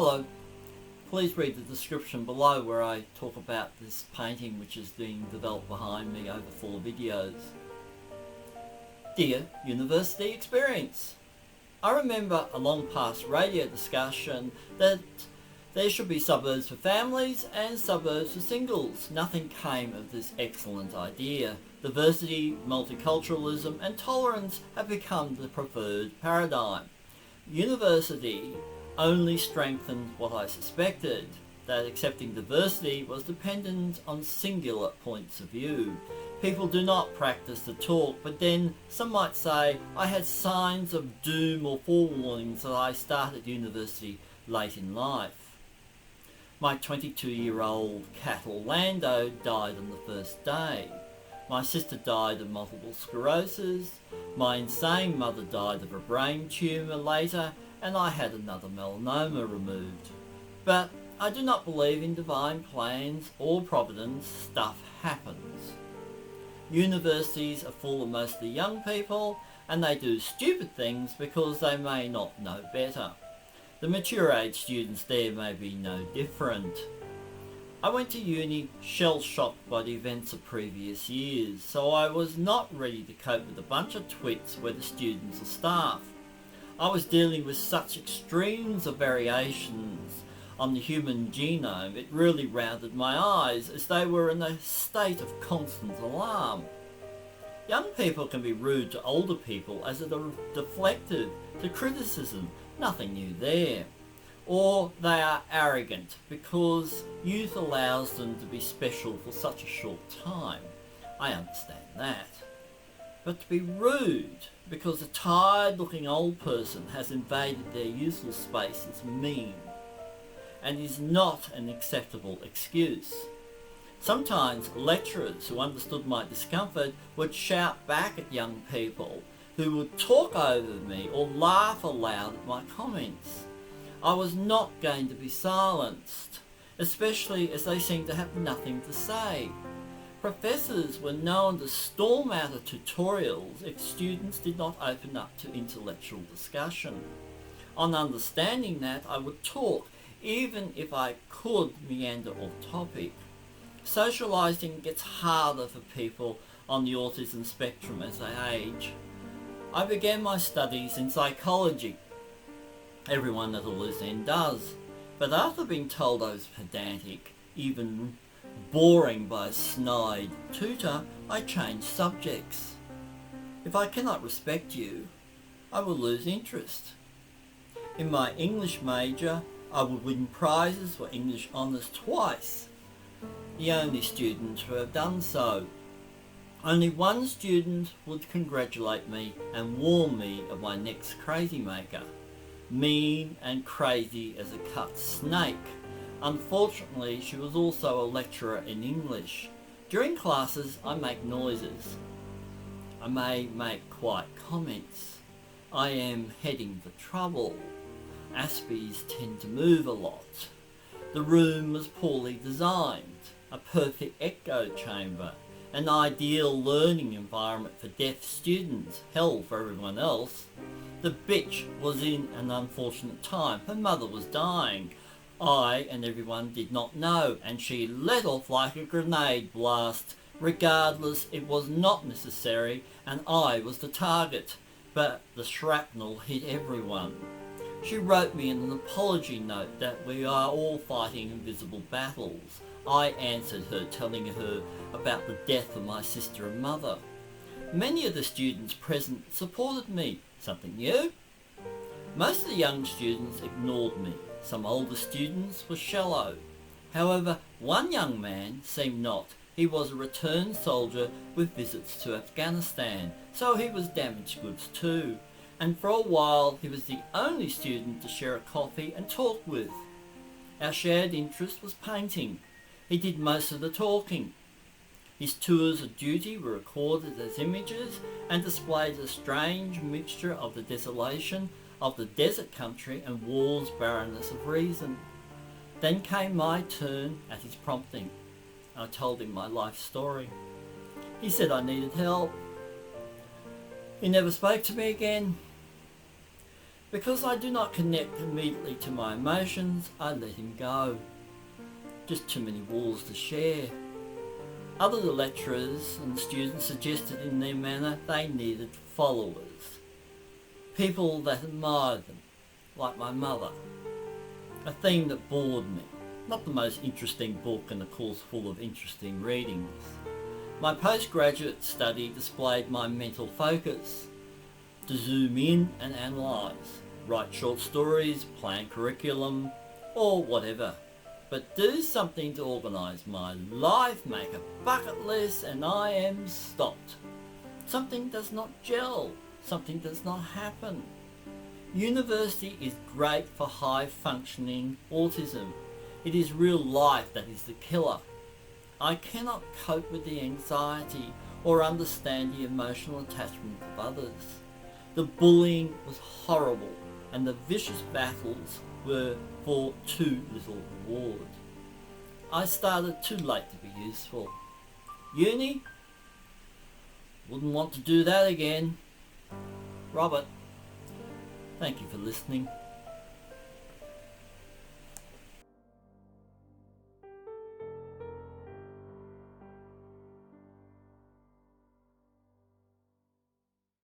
Hello, please read the description below where I talk about this painting which is being developed behind me over 4 videos. Dear University Experience, I remember a long past radio discussion that there should be suburbs for families and suburbs for singles. Nothing came of this excellent idea. Diversity, multiculturalism and tolerance have become the preferred paradigm. University only strengthened what I suspected, that accepting diversity was dependent on singular points of view. People do not practice the talk, but then some might say I had signs of doom or forewarnings that I started university late in life. My 22-year-old cat Orlando died on the first day. My sister died of multiple sclerosis. My insane mother died of a brain tumour later, and I had another melanoma removed. But I do not believe in divine plans or providence. Stuff happens. Universities are full of mostly young people, and they do stupid things because they may not know better. The mature age students there may be no different. I went to uni shell-shocked by the events of previous years, so I was not ready to cope with a bunch of twits, whether students or staff. I was dealing with such extremes of variations on the human genome, it really rounded my eyes as they were in a state of constant alarm. Young people can be rude to older people as a deflective to criticism, nothing new there. Or they are arrogant because youth allows them to be special for such a short time. I understand that. But to be rude because a tired looking old person has invaded their useful space is mean and is not an acceptable excuse. Sometimes lecturers who understood my discomfort would shout back at young people who would talk over me or laugh aloud at my comments. I was not going to be silenced, especially as they seemed to have nothing to say. Professors were known to storm out of tutorials if students did not open up to intellectual discussion. On understanding that, I would talk, even if I could meander off topic. Socialising gets harder for people on the autism spectrum as they age. I began my studies in psychology. Everyone at a loose end does. But after being told I was pedantic, even boring by a snide tutor, I changed subjects. If I cannot respect you, I will lose interest. In my English major, I would win prizes for English honours twice, the only student to have done so. Only one student would congratulate me and warn me of my next crazymaker. Mean and crazy as a cut snake. Unfortunately, she was also a lecturer in English. During classes, I make noises. I may make quiet comments. I am heading for trouble. Aspies tend to move a lot. The room was poorly designed. A perfect echo chamber. An ideal learning environment for deaf students. Hell for everyone else. The bitch was in an unfortunate time. Her mother was dying. I and everyone did not know, and she let off like a grenade blast. Regardless, it was not necessary, and I was the target. But the shrapnel hit everyone. She wrote me in an apology note that we are all fighting invisible battles. I answered her, telling her about the death of my sister and mother. Many of the students present supported me. Something new? Most of the young students ignored me. Some older students were shallow. However, one young man seemed not. He was a returned soldier with visits to Afghanistan, so he was damaged goods too. And for a while he was the only student to share a coffee and talk with. Our shared interest was painting. He did most of the talking. His tours of duty were recorded as images and displayed a strange mixture of the desolation of the desert country and war's barrenness of reason. Then came my turn at his prompting. I told him my life story. He said I needed help. He never spoke to me again. Because I do not connect immediately to my emotions, I let him go. Just too many walls to share. Other lecturers and students suggested in their manner they needed followers. People that admired them, like my mother. A theme that bored me. Not the most interesting book in a course full of interesting readings. My postgraduate study displayed my mental focus. To zoom in and analyse, write short stories, plan curriculum, or whatever. But do something to organise my life, make a bucket list, and I am stopped. Something does not gel, something does not happen. University is great for high functioning autism. It is real life that is the killer. I cannot cope with the anxiety or understand the emotional attachment of others. The bullying was horrible and the vicious battles were for too little reward. I started too late to be useful. Uni? Wouldn't want to do that again. Robert. Thank you for listening.